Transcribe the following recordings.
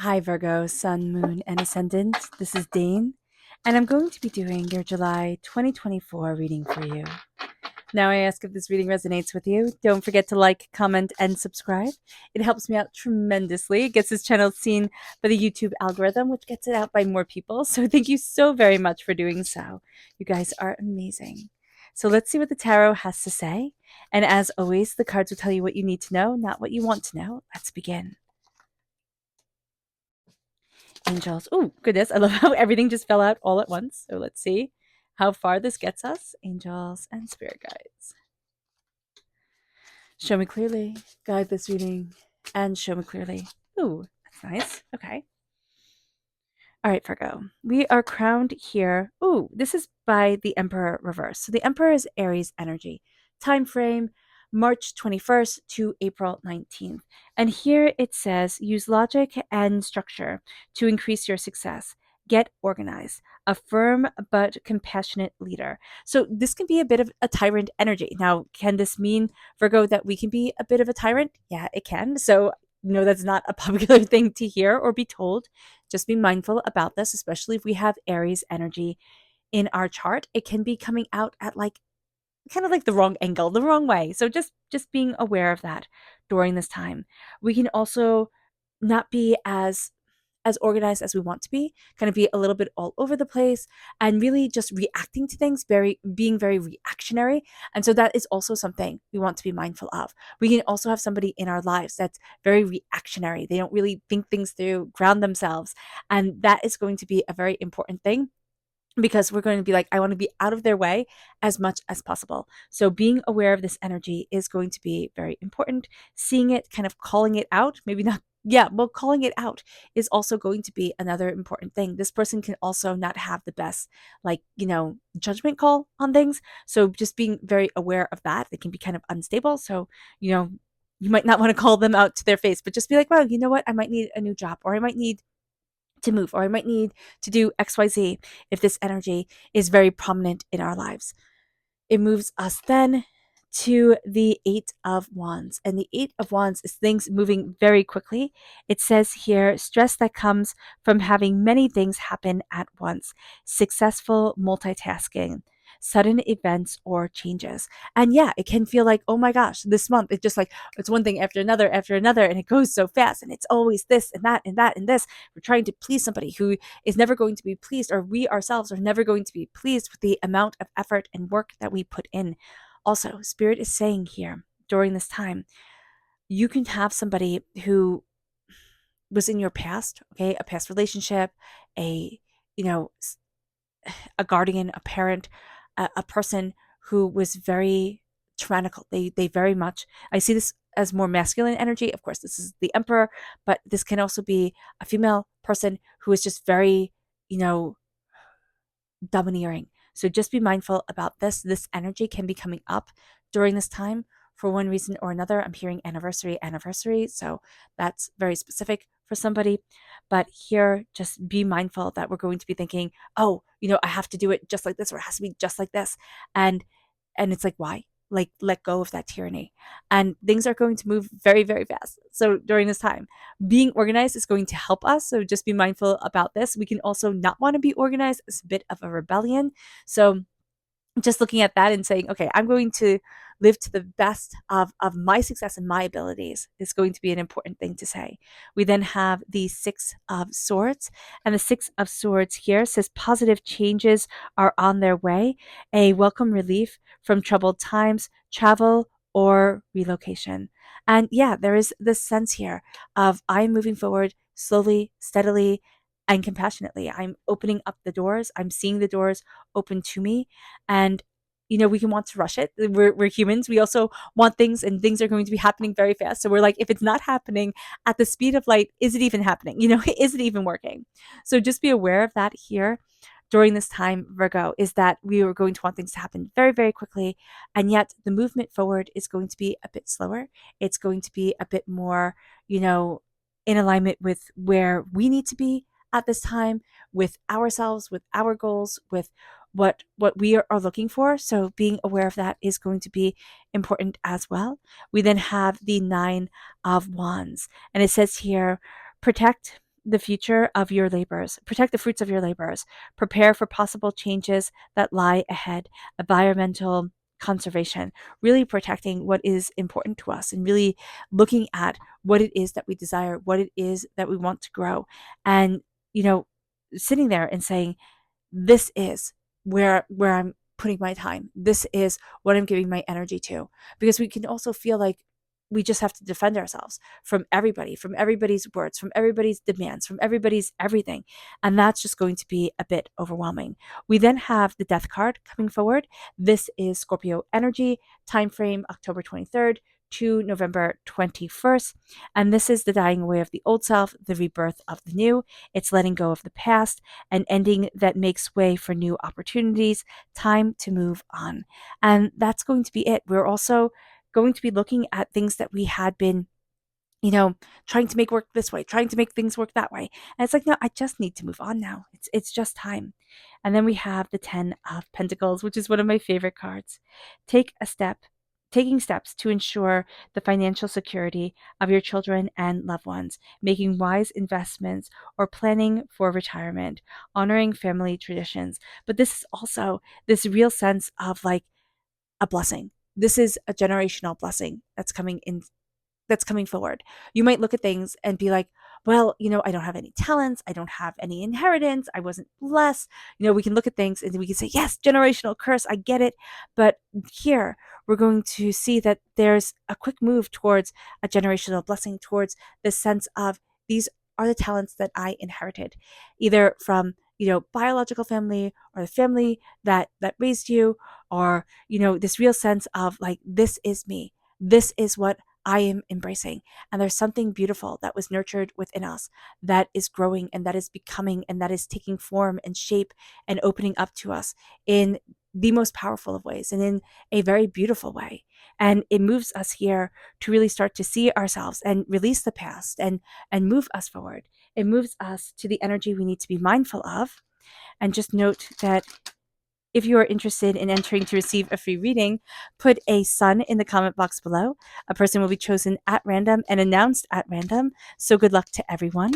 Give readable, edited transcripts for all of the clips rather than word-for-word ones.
Hi, Virgo, Sun, Moon, and Ascendant. This is Dane, and I'm going to be doing your July 2024 reading for you. Now, I ask if this reading resonates with you. Don't forget to like, comment, and subscribe. It helps me out tremendously. It gets this channel seen by the YouTube algorithm, which gets it out by more people. So, thank you so very much for doing so. You guys are amazing. So, let's see what the tarot has to say. And as always, the cards will tell you what you need to know, not what you want to know. Let's begin. Angels. Oh, goodness. I love how everything just fell out all at once. So let's see how far this gets us. Angels and spirit guides. Show me clearly. Guide this reading and show me clearly. Ooh, that's nice. Okay. All right, Virgo. We are crowned here. Ooh, this is by the Emperor reverse. So the Emperor is Aries energy. Time frame March 21st to April 19th. And here it says use logic and structure to increase your success. Get organized. A firm but compassionate leader. So this can be a bit of a tyrant energy. Now, can this mean, Virgo, that we can be a bit of a tyrant? Yeah, it can. So no, that's not a popular thing to hear or be told. Just be mindful about this, especially if we have Aries energy in our chart. It can be coming out at like kind of like the wrong angle, the wrong way. So just being aware of that during this time. We can also not be as organized as we want to be, kind of be a little bit all over the place and really just reacting to things, being very reactionary. And so that is also something we want to be mindful of. We can also have somebody in our lives that's very reactionary. They don't really think things through, ground themselves. And that is going to be a very important thing because we're going to be like, I want to be out of their way as much as possible. So being aware of this energy is going to be very important. Seeing it, kind of calling it out, maybe not. Yeah, well, calling it out is also going to be another important thing. This person can also not have the best, like, judgment call on things. So just being very aware of that. They can be kind of unstable. So, you might not want to call them out to their face, but just be like, well, you know what? I might need a new job, or I might need to move, or I might need to do XYZ if this energy is very prominent in our lives. It moves us then to the Eight of Wands. And the Eight of Wands is things moving very quickly. It says here stress that comes from having many things happen at once, successful multitasking, sudden events or changes. And yeah, it can feel like, oh my gosh, this month it's just like it's one thing after another, and it goes so fast, and it's always this and that and that and this. We're trying to please somebody who is never going to be pleased, or we ourselves are never going to be pleased with the amount of effort and work that we put in. Also, Spirit is saying here during this time, you can have somebody who was in your past, okay, a past relationship, a, you know, a guardian, a parent, a person who was very tyrannical. They very much, I see this as more masculine energy. Of course, this is the Emperor, but this can also be a female person who is just very, domineering. So just be mindful about this. This energy can be coming up during this time for one reason or another. I'm hearing anniversary. So that's very specific for somebody. But here, just be mindful that we're going to be thinking, oh, I have to do it just like this, or it has to be just like this. And it's like, why? Like, let go of that tyranny. And things are going to move very, very fast. So during this time, being organized is going to help us. So just be mindful about this. We can also not want to be organized. It's a bit of a rebellion. So just looking at that and saying, okay, I'm going to live to the best of my success and my abilities is going to be an important thing to say. We then have the Six of Swords, and the Six of Swords here says positive changes are on their way, a welcome relief from troubled times, travel, or relocation. And yeah, there is this sense here of I'm moving forward slowly, steadily, and compassionately. I'm opening up the doors. I'm seeing the doors open to me. And, we can want to rush it. We're humans. We also want things, and things are going to be happening very fast. So we're like, if it's not happening at the speed of light, is it even happening? Is it even working? So just be aware of that here during this time, Virgo, is that we are going to want things to happen very, very quickly. And yet the movement forward is going to be a bit slower. It's going to be a bit more, in alignment with where we need to be at this time, with ourselves, with our goals, with what we are looking for. So being aware of that is going to be important as well. We then have the Nine of Wands, and it says here, protect the future of your labors, protect the fruits of your labors, prepare for possible changes that lie ahead, environmental conservation, really protecting what is important to us and really looking at what it is that we desire, what it is that we want to grow. And, you know, sitting there and saying, this is where I'm putting my time. This is what I'm giving my energy to. Because we can also feel like we just have to defend ourselves from everybody, from everybody's words, from everybody's demands, from everybody's everything. And that's just going to be a bit overwhelming. We then have the death card coming forward. This is Scorpio energy, time frame October 23rd to November 21st. And this is the dying away of the old self, the rebirth of the new. It's letting go of the past, an ending that makes way for new opportunities, time to move on. And that's going to be it. We're also going to be looking at things that we had been, trying to make work this way, trying to make things work that way. And it's like, no, I just need to move on now. It's just time. And then we have the 10 of Pentacles, which is one of my favorite cards. Taking steps to ensure the financial security of your children and loved ones, making wise investments or planning for retirement, honoring family traditions. But this is also this real sense of like a blessing. This is a generational blessing that's coming forward. You might look at things and be like, well, I don't have any talents. I don't have any inheritance. I wasn't blessed. We can look at things and we can say, yes, generational curse. I get it. But here we're going to see that there's a quick move towards a generational blessing, towards this sense of these are the talents that I inherited, either from, biological family or the family that raised you, or, this real sense of like, this is me. This is what I am embracing. And there's something beautiful that was nurtured within us that is growing and that is becoming and that is taking form and shape and opening up to us in the most powerful of ways and in a very beautiful way. And it moves us here to really start to see ourselves and release the past and move us forward. It moves us to the energy we need to be mindful of. And just note that if you are interested in entering to receive a free reading, put a sun in the comment box below. A person will be chosen at random and announced at random. So good luck to everyone.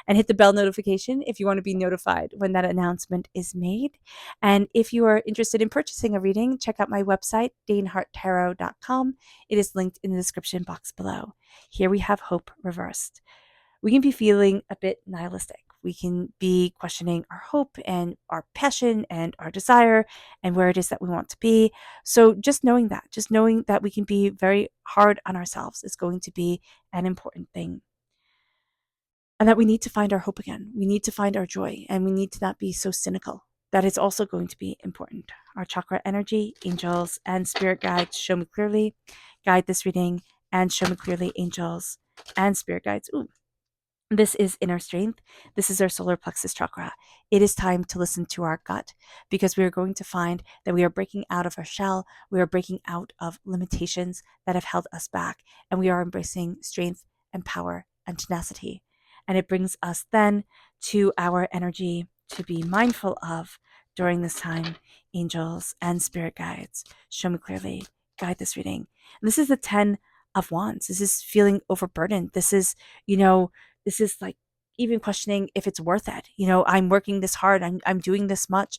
And hit the bell notification if you want to be notified when that announcement is made. And if you are interested in purchasing a reading, check out my website, daneharttarot.com. It is linked in the description box below. Here we have hope reversed. We can be feeling a bit nihilistic. We can be questioning our hope and our passion and our desire and where it is that we want to be. So just knowing that we can be very hard on ourselves is going to be an important thing. And that we need to find our hope again. We need to find our joy, and we need to not be so cynical. That is also going to be important. Our chakra energy, angels, and spirit guides show me clearly. Guide this reading and show me clearly, angels and spirit guides. Ooh. This is inner strength. This is our solar plexus chakra. It is time to listen to our gut, because we are going to find that we are breaking out of our shell. We are breaking out of limitations that have held us back, and we are embracing strength and power and tenacity. And it brings us then to our energy to be mindful of during this time. Angels and spirit guides, show me clearly. Guide this reading. And this is the 10 of Wands. This is feeling overburdened. This is, this is like even questioning if it's worth it. I'm working this hard. I'm doing this much.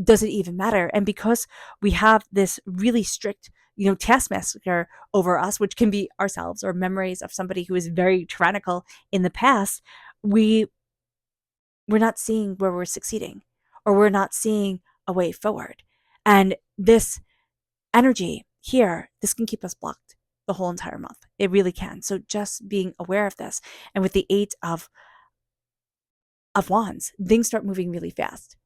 Does it even matter? And because we have this really strict, taskmaster over us, which can be ourselves or memories of somebody who is very tyrannical in the past, we're not seeing where we're succeeding, or we're not seeing a way forward. And this energy here, this can keep us blocked the whole entire month. It really can. So just being aware of this. And with the 8 of Wands, things start moving really fast.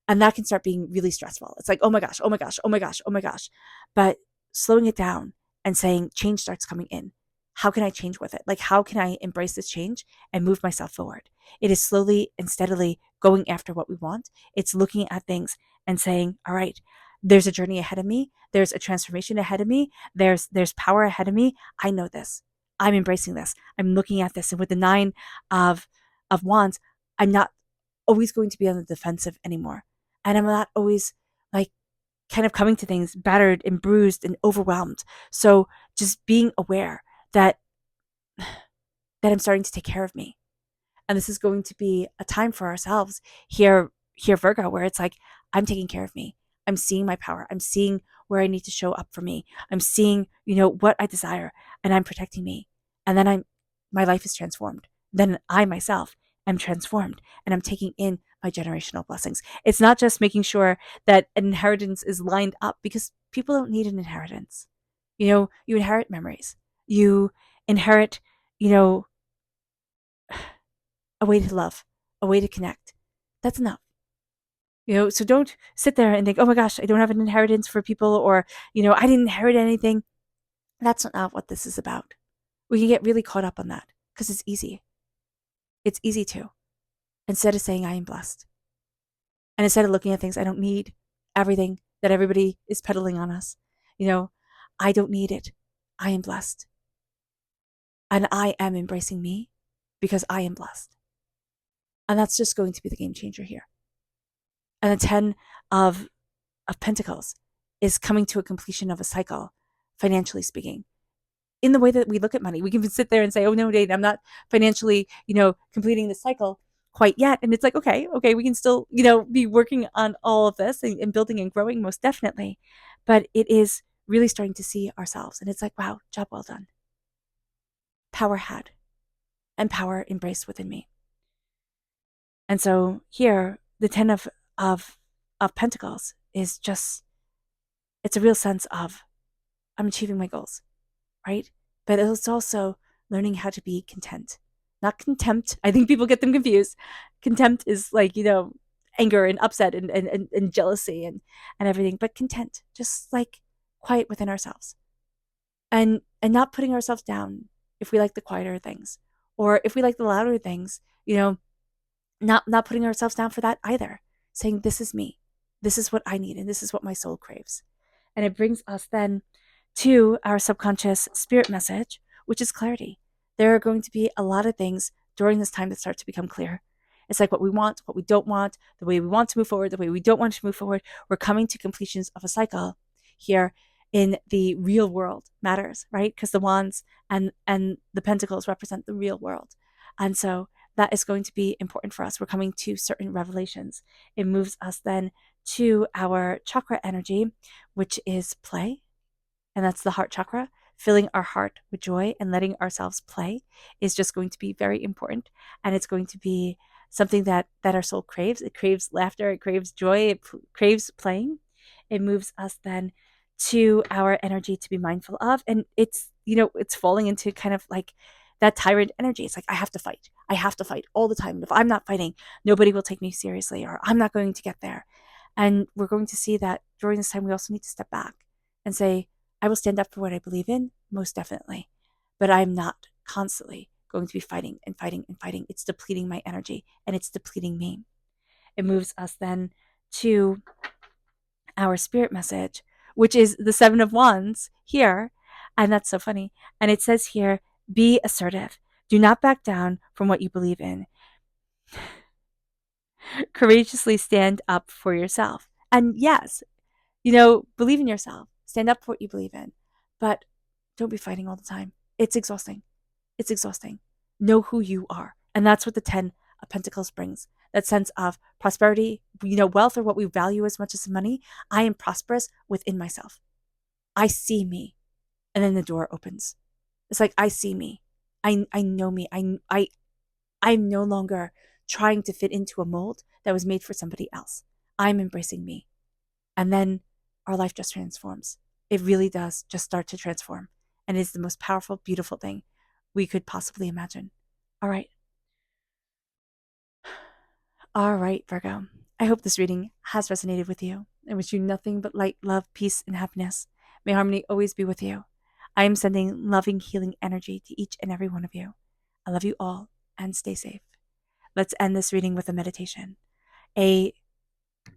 And that can start being really stressful. It's like, oh my gosh, oh my gosh, oh my gosh, oh my gosh. But slowing it down and saying change starts coming in. How can I change with it? Like, how can I embrace this change and move myself forward? It is slowly and steadily going after what we want. It's looking at things and saying, all right, there's a journey ahead of me. There's a transformation ahead of me. There's power ahead of me. I know this. I'm embracing this. I'm looking at this. And with the 9 of Wands, I'm not always going to be on the defensive anymore. And I'm not always like kind of coming to things battered and bruised and overwhelmed. So just being aware that I'm starting to take care of me. And this is going to be a time for ourselves here, Virgo, where it's like, I'm taking care of me. I'm seeing my power. I'm seeing where I need to show up for me. I'm seeing, what I desire, and I'm protecting me. And then my life is transformed. Then I myself am transformed, and I'm taking in my generational blessings. It's not just making sure that an inheritance is lined up, because people don't need an inheritance. You inherit memories. You inherit, you know, a way to love, a way to connect. That's enough. So don't sit there and think, oh my gosh, I don't have an inheritance for people, or, I didn't inherit anything. That's not what this is about. We can get really caught up on that because it's easy. It's easy to, instead of saying I am blessed. And instead of looking at things, I don't need everything that everybody is peddling on us. I don't need it. I am blessed. And I am embracing me because I am blessed. And that's just going to be the game changer here. And the 10 of Pentacles is coming to a completion of a cycle, financially speaking. In the way that we look at money, we can sit there and say, oh no, Dane, I'm not financially, completing the cycle quite yet. And it's like, okay, we can still, be working on all of this and building and growing, most definitely. But it is really starting to see ourselves. And it's like, wow, job well done. Power had, and power embraced within me. And so here, the 10 of Pentacles is just, it's a real sense of, I'm achieving my goals, right? But it's also learning how to be content, not contempt. I think people get them confused. Contempt is like, anger and upset and jealousy and everything, but content, just like quiet within ourselves, and not putting ourselves down if we like the quieter things, or if we like the louder things, not putting ourselves down for that either. Saying, this is me. This is what I need, and this is what my soul craves. And it brings us then to our subconscious spirit message, which is clarity. There are going to be a lot of things during this time that start to become clear. It's like what we want, what we don't want, the way we want to move forward, the way we don't want to move forward. We're coming to completions of a cycle here in the real world matters, right? Because the wands and the pentacles represent the real world. And so that is going to be important for us. We're coming to certain revelations. It moves us then to our chakra energy, which is play. And that's the heart chakra. Filling our heart with joy and letting ourselves play is just going to be very important. And it's going to be something that our soul craves. It craves laughter. It craves joy. It craves playing. It moves us then to our energy to be mindful of. And it's, it's falling into kind of like that tyrant energy. It's like, I have to fight. I have to fight all the time. If I'm not fighting, nobody will take me seriously, or I'm not going to get there. And we're going to see that during this time, we also need to step back and say, I will stand up for what I believe in, most definitely. But I'm not constantly going to be fighting and fighting and fighting. It's depleting my energy, and it's depleting me. It moves us then to our spirit message, which is the 7 of Wands here. And that's so funny. And it says here, be assertive. Do not back down from what you believe in. Courageously stand up for yourself. And yes, believe in yourself. Stand up for what you believe in. But don't be fighting all the time. It's exhausting. It's exhausting. Know who you are. And that's what the 10 of Pentacles brings. That sense of prosperity, wealth, or what we value as much as money. I am prosperous within myself. I see me. And then the door opens. It's like, I see me. I know me. I'm no longer trying to fit into a mold that was made for somebody else. I'm embracing me. And then our life just transforms. It really does just start to transform. And it's the most powerful, beautiful thing we could possibly imagine. All right. All right, Virgo. I hope this reading has resonated with you. I wish you nothing but light, love, peace, and happiness. May harmony always be with you. I am sending loving, healing energy to each and every one of you. I love you all, and stay safe. Let's end this reading with a meditation, a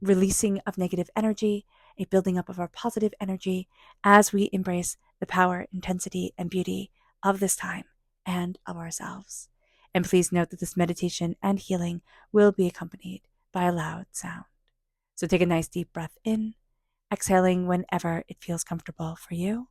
releasing of negative energy, a building up of our positive energy as we embrace the power, intensity, and beauty of this time and of ourselves. And please note that this meditation and healing will be accompanied by a loud sound. So take a nice deep breath in, exhaling whenever it feels comfortable for you.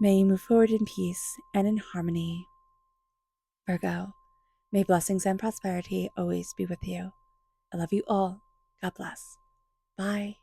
May you move forward in peace and in harmony. Virgo, may blessings and prosperity always be with you. I love you all. God bless. Bye.